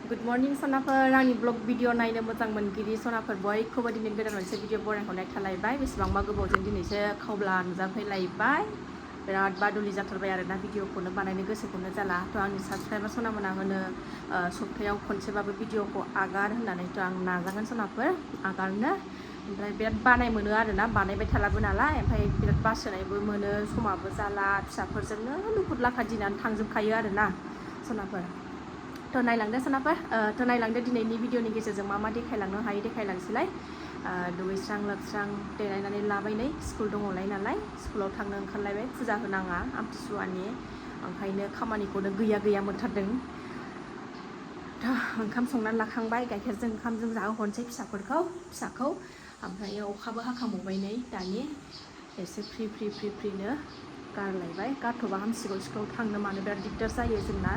Good morning सनाफोर आंनि blog video नायनो मोजां मोनगिरि सनाफोर बयखौबो दिनै गोदान मोनसे भिडिअ बरायहरनाय थालायबाय बेसेबांबा गोबावजों दिनैसो खावब्ला नुजाफैलायबाय बिराद बादुलि जाथारबाय आरोना भिडिअखौनो बानायनो गोसोखौनो जाला थ' आंनि साबसक्राइबार सनामोना होनो सप्तायाव खनसेबाबो भिडिअखौ आगार होननानैथ' आं नाजागोन सनाफोर आगारनो ओमफ्राय बिराद बानाय मोनो आरोना बानायबाय थालाबो नालाय ओमफ्राय बिराद बासोनायबो मोनो समाबो जाला फिसाफोरजोंनो लुखुर लाखा दिनानो थांजोबखायो आरोना सनाफोर थ' नायलांदो सनाफोर थ' नायलांदो दिनैनि भिडिअनि गेजेरजों मा मा देखायलांनो हायो देखायलांसैलाय दुगैस्रां लोबस्रां देलायनानै लाबाय नै स्कुल दङलाय नालाय स्कुलाव थांनो ओंखारलायबाय फुजा होनाङा आमथिसुवानि ओंखायनो खामानिखौनो गैया मोनथारदों ओंखाम संनानै लाखांबाय गाइखेरजों ओंखामजों जाहोहरनोसै फिसाखौ ओमफ्राय अखाबो हाखांबावबाय नै दानि एसे फ्रिनो गारलायबाय गारथ'बा हामसिगौ स्कुलाव थांनो मानो बिराद दिगदार जायो जोंना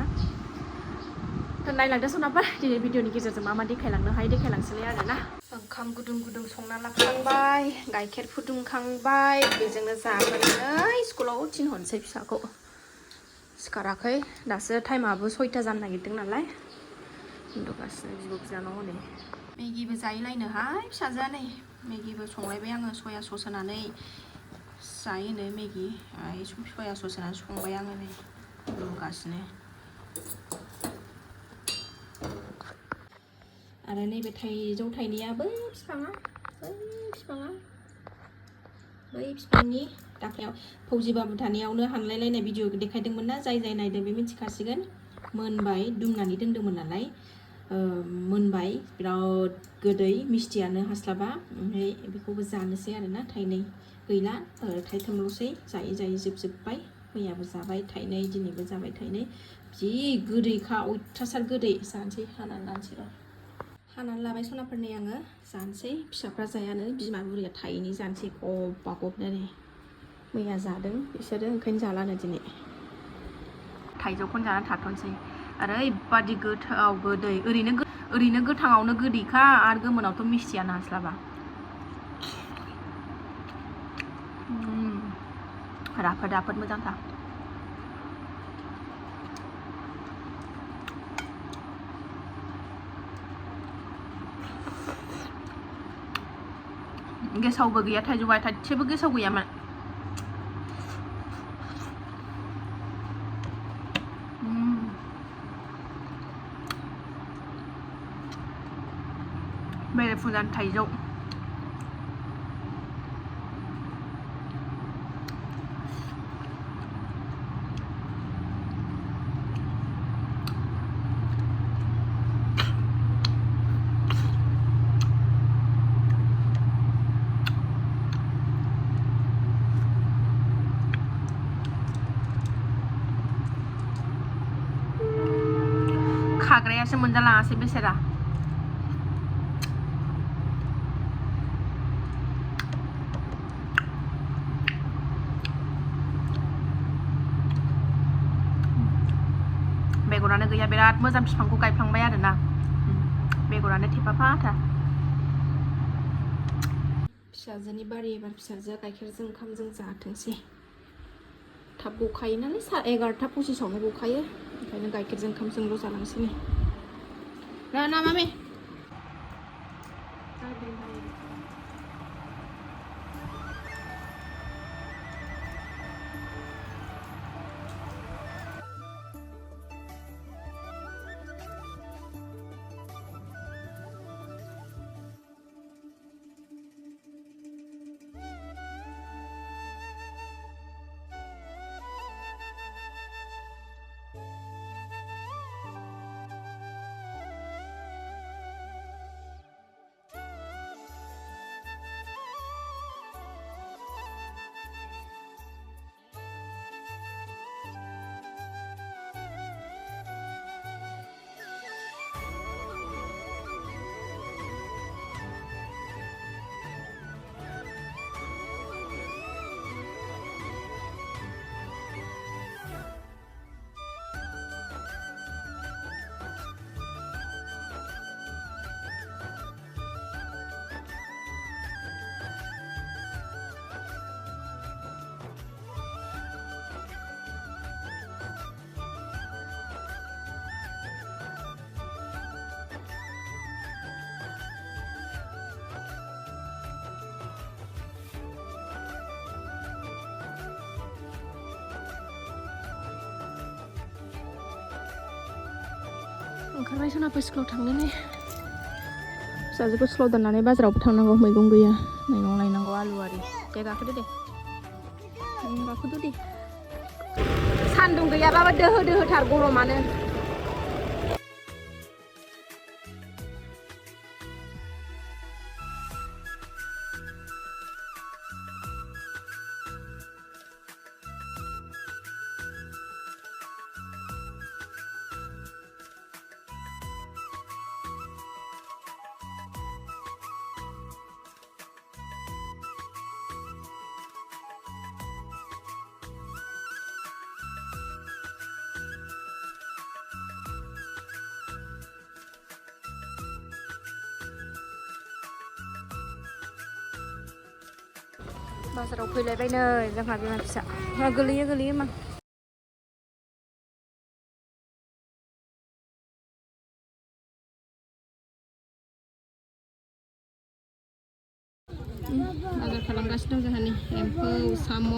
थ' नायलांदो सनाफोर दिनै भिडिअनि गेजेरजों मा मा देखायलांनो हायो देखायलांसैलाय आरोना ओंखाम गुदुं संना लाखांबाय गाइखेर फुदुंखांबाय बेजोंनो जाहोनानै स्कुलाव थिनहरनोसै फिसाखौ सिखाराखै दासो टाइमाबो 6ता जानो नागिरदों नालाय उन्दुगासिनो बिब' बिनानाव हनै मेगिबो जायोलायनोहाय फिसाजोआ नै मेगिबो संलायबाय आङो सया सस होनानै जायोनो मेगि सया सस होनानै संबाय आङो नै रुगासिनो आरो नैबे थाइजौ थाइनायाबो बै बिफांनि दाख्लायाव फौजि बाबु थानायावनो हानलायलायनाय भिडिअ देखायदोंमोन ना जाय नायदों बे मिथिखासिगोन मोनबाय दुमनानै दोनदोंमोन नालाय मोनबाय बिराद गोदै मिस्टियानो हास्लाबा ओमफ्राय बेखौबो जानोसै आरोना थाइनै गैला थाइथामल'सै जायै जोबजोब्बाय मैयाबो जाबाय थाइनै दिनैबो जाबाय थाइनै जि गोदैखा अयथासार गोदै जानोसै हानानै लानोसै र' हानानै लाबाय सनाफोरनि आङो जानोसै फिसाफ्रा जायानो बिमा बुरैया थाइनै जानोसै गबनो नै मैया जादों बिसोरो ओंखायनो जालानो दिनै थाइजौखौनो जानानै थाथ'नोसै ओरैबादि गोथाव गोदै ओरैनो गोथाङावनो गोदैखा आरो गोमोनावथ' मिस्टियानो हास्लाबा राफोद मोजांथार गेसावबो गैया थाइजौआ थाइसेबो गेसाव गैयामोन बेरे फुजानि थाइजौ खाग्रायासो मोनजालाङासै बेसेरा बेगरानो गैया बिराद मोजां बिफांखौ गायफ्लांबाय आरोना बेगरानो थेफाफाथार फिसाजोनि बारि एबार फिसाजोआ गाइखेरजों ओंखामजों जाथोंसै थाब गखायो नालाय 11:25आवनो गखायो ओंखायनो गाइखेरजों ओंखामजोंल' जालांसै ना मामे ओंखारबाय सनाफोर स्कुलाव थांनो नै फिसाजोखौ स्कुलाव दोननानै बाजारावबो थांनांगौ मैगं गैया मैगं लायनांगौ आलु आरि दे गाखोदो दे गाखोदो दे सान्दुं गैयाबाबो दोहो दोहोथार गरमानो बाजाराव फैलायबाय नै जोंहा बिमा फिसा गोलैयो मा बाजार खालामगासिनो दं जोंहानि एम्फौ साम'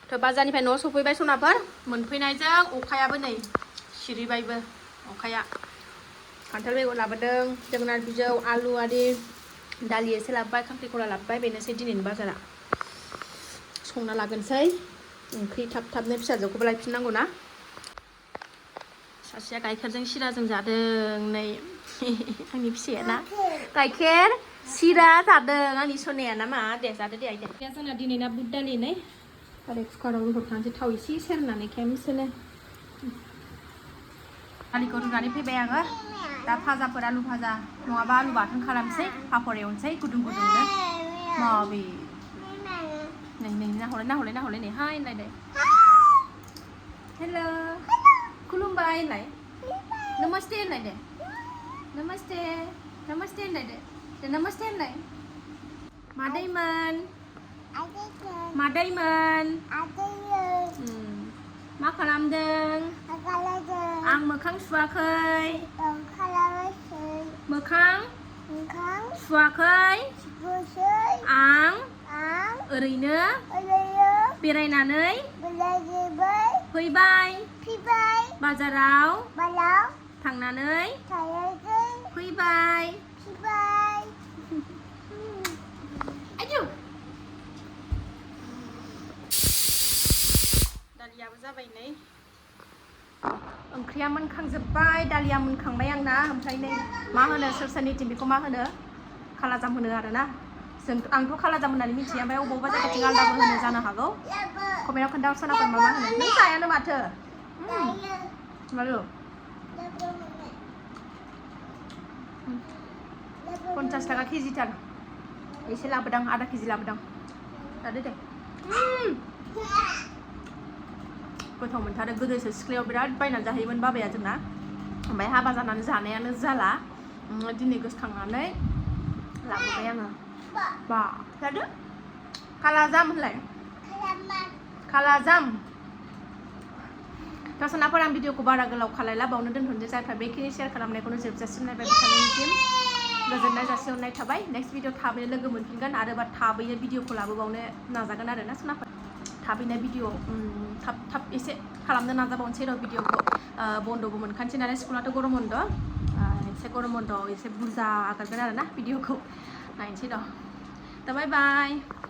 थ' बाजारनिफ्राय न'आव सफैबाय सनाफोर मोनफैनायजों अखायाबो नै सिरिबायबो अखाया खान्थाल बेगर लाबोदों जोगोनार बिजौ आलु आरि दालि एसे लाबोबाय खांख्रिखला लाबोबाय बेनोसै दिनैनि बाजारा संना लागोनसै ओंख्रि थाब थाबनो फिसाजोखौबो लायफिननांगौ ना सासेया गाइखेरजों सिराजों जादों नै आंनि फिसाया ना गाइखेर सिरा जादों आंनि सनाया ना मा दे जादो दे आइदे जोंना दिनैना बुट दालि नै आरो कुकाराव रुहरखानोसै थाव एसे सेरनानै खेमसेनो दालिखौ रुनानै फैबाय आङो दा भाजाफोर आलु भाजा नङाबा आलु बाथोन खालामसै पापर एवनोसै गुदुं गुदुंनो माबे नै नाहरलाय नै हाय होनलायदो हेल' खुलुमबाय होनलाय नमस्ते होनलाय दे नमस्ते होनलाय दे नमस्ते होनलाय मादैमोन मा खालामदों आं मोखां सुवाखै मोखां सुवाखै आं ओरैनो बेरायनानै फैबाय बाजाराव थांनानै फैबाय दालियाबो जाबाय नै ओंख्रिया मोनखांजोब्बाय दालिया मोनखांबाय आंना ओमफ्राय नै मा होनो सोरनिथिं बेखौ मा होनो खालाजाम होनो आरोना आंथ' खालाजाम होननानै मिथिया ओमफ्राय अबेबा जायगाथिं आलदाबो होनो जानो हागौ कमेन्टआव खोन्थाहरसनाफोर मा होनो नों जायानो माथो मारो 50 थाखा केजिथार एसे लाबोदां आधा केजि लाबोदां जादो दे गोथाव मोनथारो गोदोसो सिख्लायाव बिराद बायनानै जाहैयोमोन बाबाया जोंना ओमफ्राय हाबा जानानै जानायानो जाला दिनै गोसोखांनानै लाबोबाय आङो बा जादो खालाजाम होनलाय खालाजाम दासनाफोर आं भिडिअखौ बारा गोलाव खालायला बावनो दोनथ'नोसै जायफ्रा बेखिनि शेयार खालामनायखौनो जोबजासिम नायबाय बिथांनिसिम गोजोननाय जासिहरनाय थाबाय नेक्स्ट भिडिअ थाबैनो लोगो मोनफिनगोन आरोबा थाबैनो भिडिअखौ लाबोबावनो नाजागोन आरो ना सनाफोर थाबैनो भिडिअ थाब एसे खालामनो नाजाबावनोसै र' भिडिअखौ बन्द'बो मोनखानोसै नालाय स्कुलाथ' गरम बन्द' एसे गरम बन्द'आव एसे बुरजा आगारगोन आरो ना भिडिअखौ नायनोसै र' दा बाय बाय